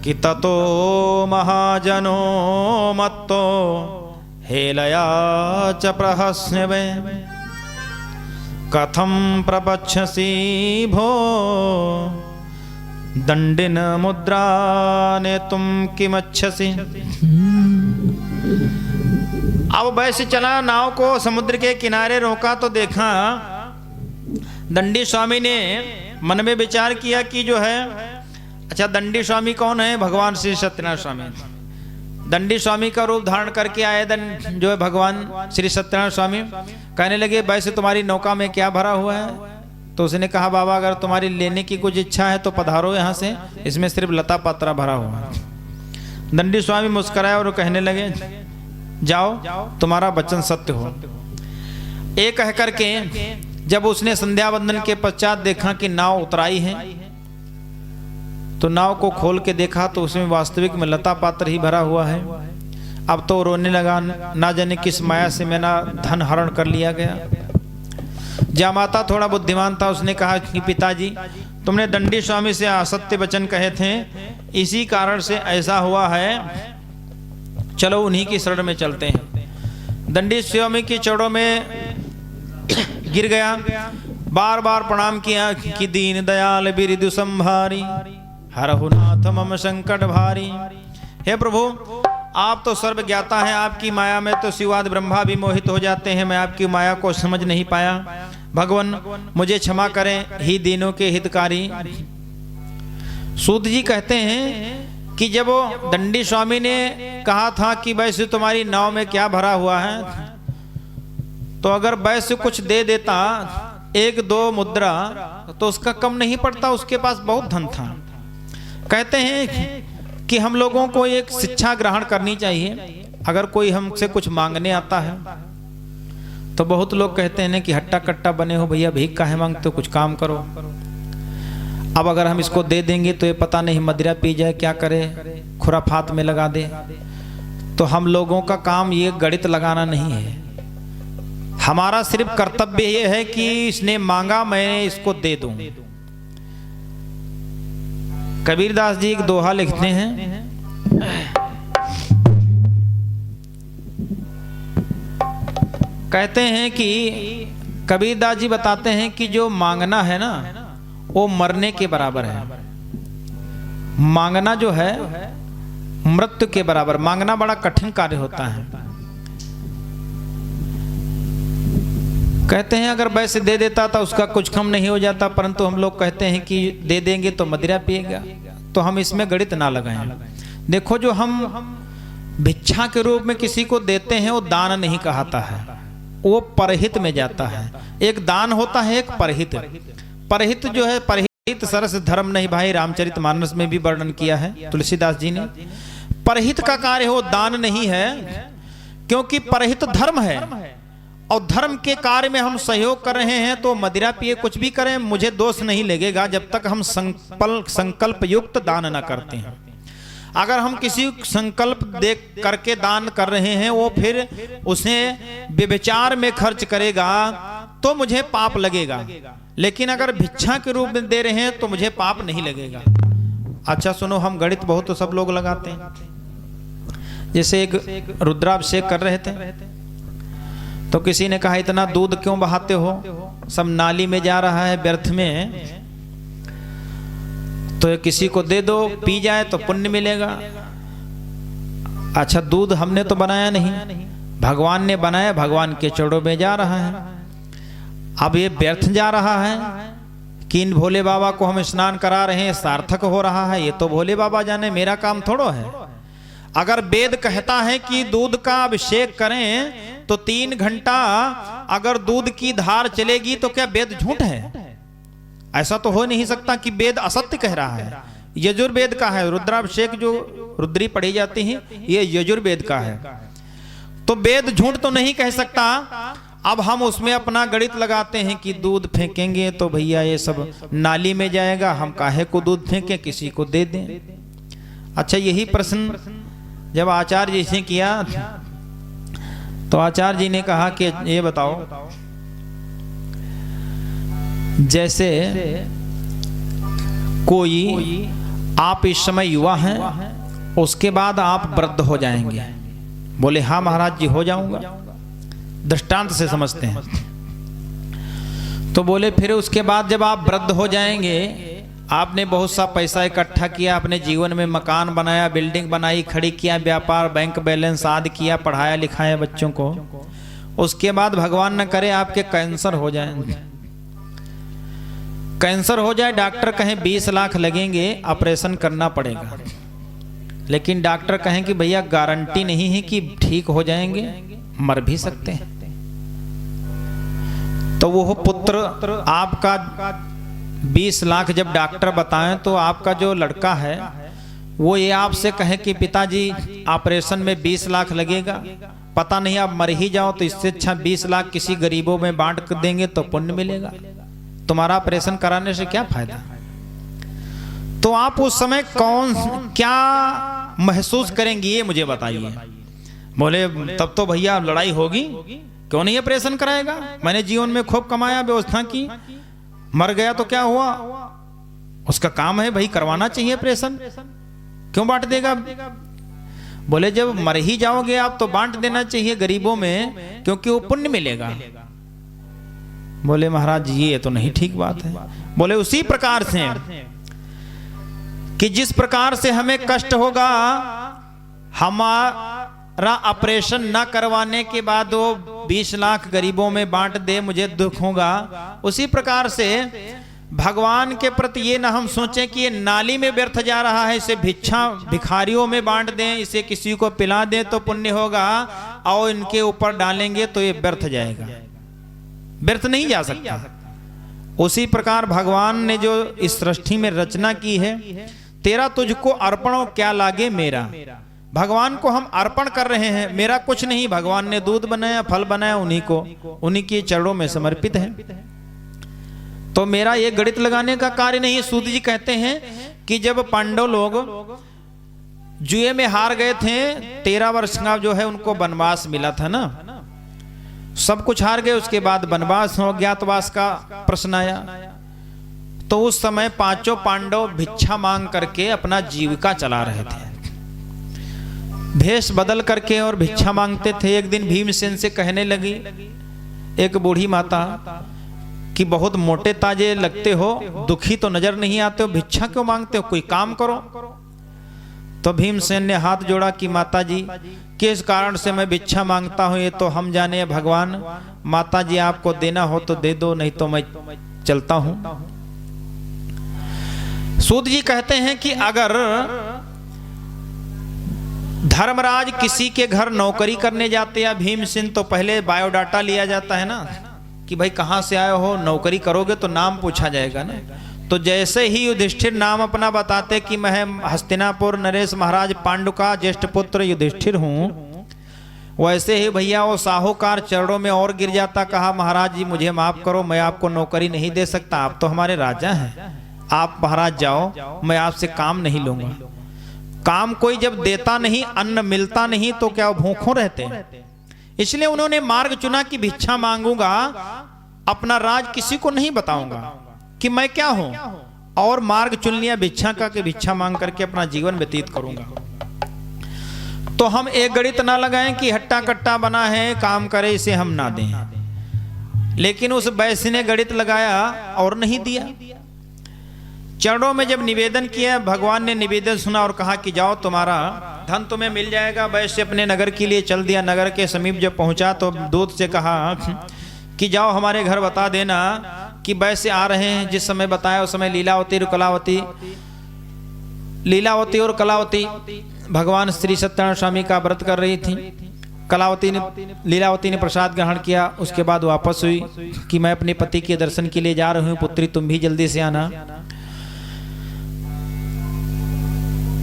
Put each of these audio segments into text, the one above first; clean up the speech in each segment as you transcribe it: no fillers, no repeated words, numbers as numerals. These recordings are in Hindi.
कि ततो महाजनो मत्तो हेलया च प्रहस्यवे कथं प्रपच्छसि भो दंडिन मुद्रा ने तुम किमच्छसि। अब वैसे चला, नाव को समुद्र के किनारे रोका तो देखा दंडी स्वामी ने मन में विचार किया कि जो है, अच्छा दंडी स्वामी कौन है? भगवान श्री सत्यनारायण स्वामी। दंडी स्वामी का रूप धारण करके आए जो है भगवान श्री सत्यनारायण स्वामी। कहने लगे वैसे तुम्हारी नौका में क्या भरा हुआ है? तो उसने कहा बाबा अगर तुम्हारी लेने की कुछ इच्छा है तो पधारो यहाँ से, इसमें सिर्फ लता पात्रा भरा हुआ है। दंडी स्वामी मुस्कुराए और कहने लगे जाओ तुम्हारा वचन सत्य हो। एक कह करके जब उसने संध्या वंदन के पश्चात देखा कि नाव उतराई है तो नाव को खोल के देखा तो उसमें वास्तविक में लता पात्र ही भरा हुआ है। अब तो रोने लगा, ना जाने किस माया से मेरा धन हरण कर लिया गया। जामाता थोड़ा बुद्धिमान था, उसने कहा कि पिताजी तुमने दंडी स्वामी से असत्य वचन कहे थे, इसी कारण से ऐसा हुआ है, चलो उन्हीं की शरण में चलते हैं। दंडी स्वामी की चरणों में गिर गया, बार बार प्रणाम किया कि दीन दयाल बिरदु संभारी हरहु नाथ मम संकट भारी। हे प्रभु आप तो सर्व ज्ञाता हैं, आपकी माया में तो शिवाद ब्रह्मा भी मोहित हो जाते हैं, मैं आपकी माया को समझ नहीं पाया। भगवान मुझे क्षमा करें ही दीनों के हितकारी। सूत जी कहते हैं कि जब वो दंडी स्वामी ने कहा था कि वैसे तुम्हारी नाव में क्या भरा हुआ है, तो अगर वैसे कुछ दे देता 1-2 मुद्रा तो उसका कम नहीं पड़ता, उसके पास बहुत धन था। कहते हैं कि हम लोगों को एक शिक्षा ग्रहण करनी चाहिए। अगर कोई हमसे कुछ मांगने आता है तो बहुत लोग कहते हैं कि हट्टा कट्टा बने हो भैया, भीख काहे मांगते हो, कुछ काम करो। अब अगर हम इसको दे देंगे तो ये पता नहीं मदिरा पी जाए, क्या करे, खुराफात में लगा दे। तो हम लोगों का काम ये गणित लगाना नहीं है, हमारा सिर्फ कर्तव्य ये है कि इसने मांगा मैं इसको दे दूं। कबीरदास जी एक दोहा लिखते हैं, कहते हैं कि कबीरदास जी बताते हैं कि जो मांगना है ना वो मरने के बराबर है। मांगना जो है मृत्यु के बराबर, मांगना बड़ा कठिन कार्य होता है। कहते हैं अगर वैसे दे देता था उसका कुछ कम नहीं हो जाता, परंतु हम लोग कहते हैं कि दे देंगे तो मदिरा पिएगा, तो हम इसमें गणित ना लगाएं। देखो जो हम भिक्षा के रूप में किसी को देते हैं वो दान नहीं कहता है, वो परहित में जाता है। एक दान होता है, एक परहित। परहित जो है, परहित सरस धर्म नहीं भाई, रामचरितमानस में भी वर्णन किया है तुलसीदास जी ने। परहित का कार्य हो, दान नहीं है, क्योंकि परहित धर्म है और धर्म के कार्य में हम सहयोग कर रहे हैं। तो मदिरा पिए कुछ भी करें मुझे दोष नहीं लगेगा जब तक हम संकल्प युक्त दान न करते हैं। अगर हम किसी संकल्प देख करके दान कर रहे हैं, वो फिर उसे व्यभिचार में खर्च करेगा तो मुझे पाप लगेगा, लेकिन अगर भिक्षा के रूप में दे रहे हैं तो मुझे पाप नहीं लगेगा। अच्छा सुनो, हम गणित बहुत तो सब लोग लगाते हैं। जैसे एक रुद्राभिषेक कर रहे थे तो किसी ने कहा इतना दूध क्यों बहाते हो, सब नाली में जा रहा है व्यर्थ में, तो किसी को दे दो, पी जाए तो पुण्य मिलेगा। अच्छा दूध हमने तो बनाया नहीं, भगवान ने बनाया, भगवान के चरणों में जा रहा है। अब ये व्यर्थ जा रहा है कि इन भोले बाबा को हम स्नान करा रहे हैं, सार्थक हो रहा है, ये तो भोले बाबा जाने, मेरा काम थोड़ो है। अगर वेद कहता है कि दूध का अभिषेक करें तो 3 घंटा अगर दूध की धार चलेगी तो क्या वेद झूठ है? ऐसा तो हो नहीं सकता कि वेद असत्य कह रहा है। यजुर्वेद का है, रुद्राभिषेक जो रुद्री पढ़ी जाती है ये यजुर्वेद का है, तो वेद झूठ तो नहीं कह सकता। अब हम उसमें अपना गणित लगाते हैं कि दूध फेंकेंगे तो भैया ये सब नाली में जाएगा, हम काहे को दूध फेंकें, किसी को दे दें। अच्छा यही प्रश्न जब आचार्य जी से किया तो आचार्य जी ने कहा कि ये बताओ, जैसे कोई आप इस समय युवा हैं, उसके बाद आप वृद्ध हो जाएंगे। बोले हाँ महाराज जी हो जाऊंगा। दृष्टांत से समझते हैं। तो बोले फिर उसके बाद जब आप वृद्ध हो जाएंगे, आपने बहुत सा पैसा इकट्ठा किया, अपने जीवन में मकान बनाया, बिल्डिंग बनाई, खड़ी किया, व्यापार, बैंक बैलेंस आदि किया, पढ़ाया लिखाया बच्चों को। उसके बाद भगवान न करे आपके कैंसर हो जाए। कैंसर हो जाए, डॉक्टर कहें 20 लाख लगेंगे, ऑपरेशन करना पड़ेगा। लेकिन डॉक्टर कहें कि भैया गारंटी नहीं है कि ठीक हो जाएंगे, मर भी सकते हैं। तो वो पुत्र आपका 20 लाख जब डॉक्टर बताएं, तो आपका जो लड़का है वो ये आपसे कहे कि पिताजी ऑपरेशन में 20 लाख लगेगा, पता नहीं आप मर ही जाओ, तो इससे अच्छा 20 लाख किसी गरीबों में बांट देंगे तो पुण्य मिलेगा, तुम्हारा ऑपरेशन कराने से क्या फायदा। तो आप उस समय क्या महसूस करेंगी ये मुझे बताइए। बोले तब तो भैया लड़ाई होगी, क्यों नहीं ऑपरेशन कराएगा, मैंने जीवन में खूब कमाया, व्यवस्था की, मर गया तो क्या हुआ, उसका काम है भाई करवाना चाहिए ऑपरेशन, क्यों बांट देगा। बोले जब मर ही जाओगे आप तो बांट देना चाहिए गरीबों में, क्योंकि वो पुण्य मिलेगा। बोले महाराज ये तो नहीं ठीक बात है। बोले उसी प्रकार से कि जिस प्रकार से हमें कष्ट होगा हमारा ऑपरेशन न करवाने के बाद वो 20 लाख गरीबों में बांट दे, मुझे दुख होगा, उसी प्रकार से भगवान के प्रति ये ना हम सोचें कि ये नाली में व्यर्थ जा रहा है, इसे भिखारियों में बांट दें, इसे किसी को पिला दें तो पुण्य होगा, और इनके ऊपर डालेंगे तो ये व्यर्थ जाएगा, व्यर्थ नहीं जा सकता। उसी प्रकार भगवान ने जो इस सृष्टि में रचना की है, तेरा तुझको अर्पण क्या लागे मेरा, भगवान को हम अर्पण कर रहे हैं, मेरा कुछ नहीं, भगवान ने दूध बनाया, फल बनाया, उन्हीं को, उन्हीं के चरणों में समर्पित है, तो मेरा ये गणित लगाने का कार्य नहीं। सूत जी कहते हैं कि जब पांडव लोग जुए में हार गए थे, 13 वर्ष का जो है उनको वनवास मिला था ना, सब कुछ हार गए, उसके बाद वनवास हो, ज्ञातवास का प्रश्न आया, तो उस समय 5 पांडव भिक्षा मांग करके अपना जीविका चला रहे थे, भेष बदल करके और भिक्षा मांगते थे। एक दिन भीमसेन से कहने लगी एक बूढ़ी माता कि बहुत मोटे ताजे लगते हो, दुखी तो नजर नहीं आते हो, भिक्षा क्यों मांगते हो, कोई काम करो। तो भीमसेन ने हाथ जोड़ा कि माता जी किस कारण से मैं भिक्षा मांगता हूं ये तो हम जाने, भगवान माता जी आपको देना हो तो दे दो, नहीं तो मैं चलता हूं। सूत जी कहते हैं कि अगर धर्मराज किसी के घर नौकरी करने जाते या भीमसेन, तो पहले बायोडाटा लिया जाता है ना कि भाई कहां से आए हो, नौकरी करोगे तो नाम पूछा जाएगा ना। तो जैसे ही युधिष्ठिर नाम अपना बताते कि मैं हस्तिनापुर नरेश महाराज पांडु का ज्येष्ठ पुत्र युधिष्ठिर हूं, वैसे ही भैया वो साहूकार चरणों में और गिर जाता, कहा महाराज जी मुझे माफ करो, मैं आपको नौकरी नहीं दे सकता, आप तो हमारे राजा हैं, आप महाराज जाओ, मैं आपसे काम नहीं लूंगा। काम कोई जब देता नहीं, अन्न मिलता नहीं, तो क्या भूखों रहते हैं। इसलिए उन्होंने मार्ग चुना कि भिक्षा मांगूंगा, अपना राज किसी को नहीं बताऊंगा कि मैं क्या हूं, और मार्ग चुन लिया भिक्षा का कि भिक्षा मांग करके अपना जीवन व्यतीत करूंगा। तो हम एक गणित ना लगाएं कि हट्टा कट्टा बना है, काम करे इसे हम ना दें, लेकिन उस वैश्य ने गणित लगाया और नहीं दिया। चरणों में जब निवेदन किया, भगवान ने निवेदन सुना और कहा कि जाओ तुम्हारा धन तुम्हें मिल जाएगा। वैश्य अपने नगर के लिए चल दिया। नगर के समीप जब पहुंचा तो दूत से कहा कि जाओ हमारे घर बता देना कि वैसे आ रहे हैं। जिस समय बताया उस समय लीलावती और कलावती भगवान श्री सत्यनारायण स्वामी का व्रत कर रही थी। लीलावती ने प्रसाद ग्रहण किया, उसके बाद वापस हुई कि मैं अपने पति के दर्शन के लिए जा रही हूँ, पुत्री तुम भी जल्दी से आना।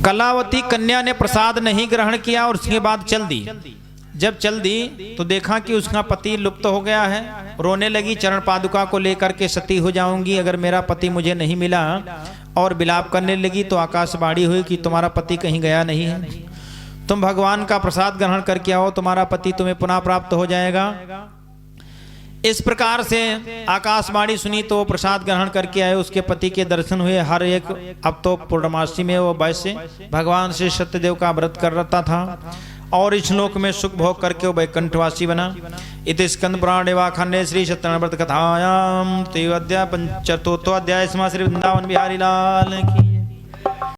कलावती कन्या ने प्रसाद नहीं ग्रहण किया और उसके बाद चल दी। जब चल दी तो देखा कि उसका पति लुप्त हो गया है, रोने लगी, चरण पादुका को लेकर के सती हो जाऊंगी अगर मेरा पति मुझे नहीं मिला, और विलाप करने लगी। तो आकाशवाणी हुई कि तुम्हारा पति कहीं गया नहीं है, तुम भगवान का प्रसाद ग्रहण करके आओ, तुम्हारा पति तुम्हें पुनः प्राप्त हो जाएगा। इस प्रकार से आकाशवाणी सुनी तो प्रसाद ग्रहण करके आए, उसके पति के दर्शन हुए। हर एक, अब तो पूर्णमासी में वो वैसे भगवान श्री सत्यदेव का व्रत कर रहा था और इस श्लोक में सुख भोग करके वो वैकुंठवासी बना। इति स्कंद पुराण एवाखंडे श्री सत्यनारायण व्रत कथायाम 3 अध्याय 5 चतुर्थो अध्याय श्री वृंदावन बिहारी लाल की।